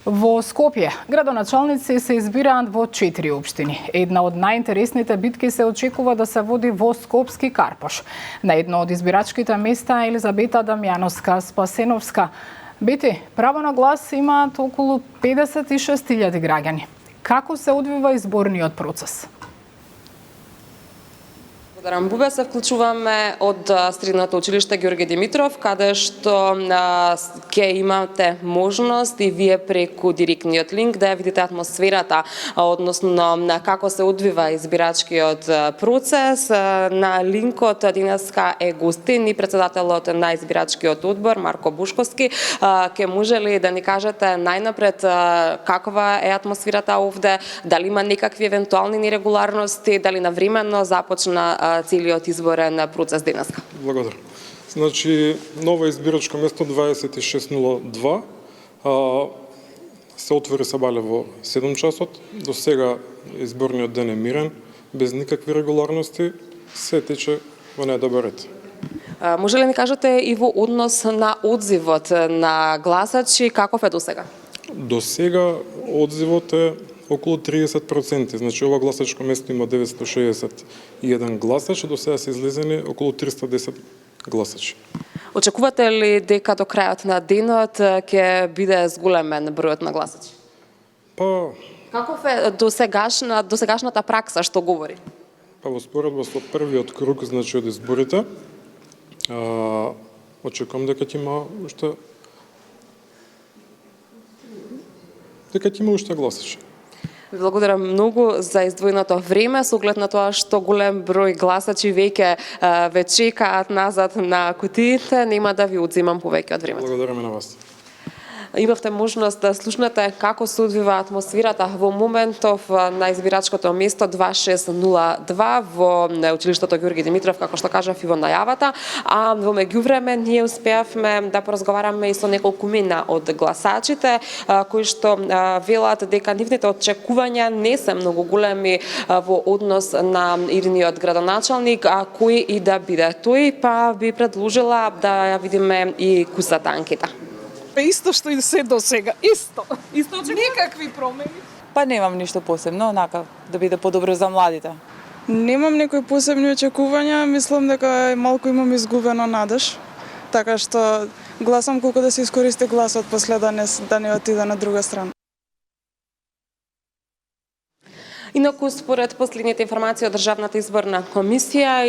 Во Скопје, градоначалници се избираат во 4 општини. Една од најинтересните битки се очекува да се води во Скопски Карпош. На едно од избирачките места Елизабета Дамјановска-Спасеновска. Бети, право на глас имаат околу 56.000 граѓани. Како се одвива изборниот процес? Бубе се вклучуваме од Средното училиште Ѓорѓе Димитров, каде што ќе имате можност и вие преку директниот линк да ја видите атмосферата, односно како се одвива избирачкиот процес. На линкот денеска е гостин и председателот на избирачкиот одбор Марко Бушковски. Ке може ли да ни кажете најнапред каква е атмосферата овде, дали има некакви евентуални нерегуларности, дали навремено започна целиот изборен процес денеска? Благодарам. Значи, ново избирачко место 2602 се отвори сабале во 7 часот. До сега изборниот ден е мирен, без никакви регуларности, се тече во најдобар ред. Може ли ни кажете и во однос на одзивот на гласачи, каков е до сега? До сега одзивот е околу 30%. Значи, ова гласачко место има 961 гласачи, до сега се излезени околу 310 гласачи. Очекувате ли дека до крајот на денот ќе биде зголемен бројот на гласачи? Па, каков е досегашната пракса, што говори? Па во споредба со првиот круг, значи од изборите, очекувам дека ќе има уште гласачи. Благодарам многу за издвоеното време, со оглед на тоа што голем број гласачи веќе ве чекаат назад на кутиите, нема да ви одземам повеќе од времето. Благодараме на вас. Имавте можност да слушнете како се одвива атмосферата во моментов на избирачкото место 2602 во училиштето Ѓорѓе Димитров, како што кажав и во најавата, а во меѓувреме ние успеавме да поразговараме и со неколку имена од гласачите кои што велат дека нивните очекувања не се многу големи во однос на идниот градоначалник, а кој и да биде тој, па би предложила да ја видиме и кусата анкета. Исто што и се до сега. Исто очекувам? Никакви промени. Па немам ништо посебно, онака да биде подобро за младите. Немам некои посебни очекувања, мислам дека малку имам изгубено надеж. Така што гласам колку да се искористи гласот после да не отиде на друга страна. Инаку, според последните информации од Државната изборна комисија,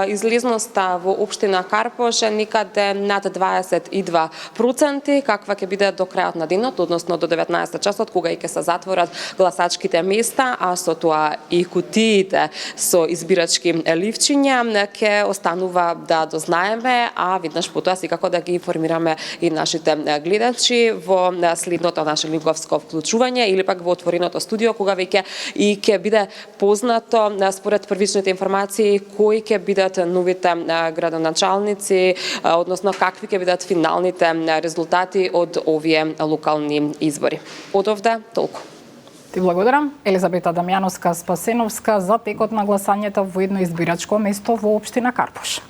излезноста во општина Карпош е некаде над 22%, каква ќе биде до крајот на денот, односно до 19 часот, кога и ќе се затворат гласачките места, а со тоа и кутиите со избирачки ливчиња ќе останува да дознаеме, а веднаш потоа секако да ги информираме и нашите гледачи во следното наше линковско вклучување или пак во отвореното студио, кога веќе и ќе биде познато според првичните информации кои ќе бидат новите градоначалници, односно какви ќе бидат финалните резултати од овие локални избори. Од овде толку. Ти благодарам, Елизабета Дамјановска-Спасеновска, за текот на гласањето во едно избирачко место во општина Карпош.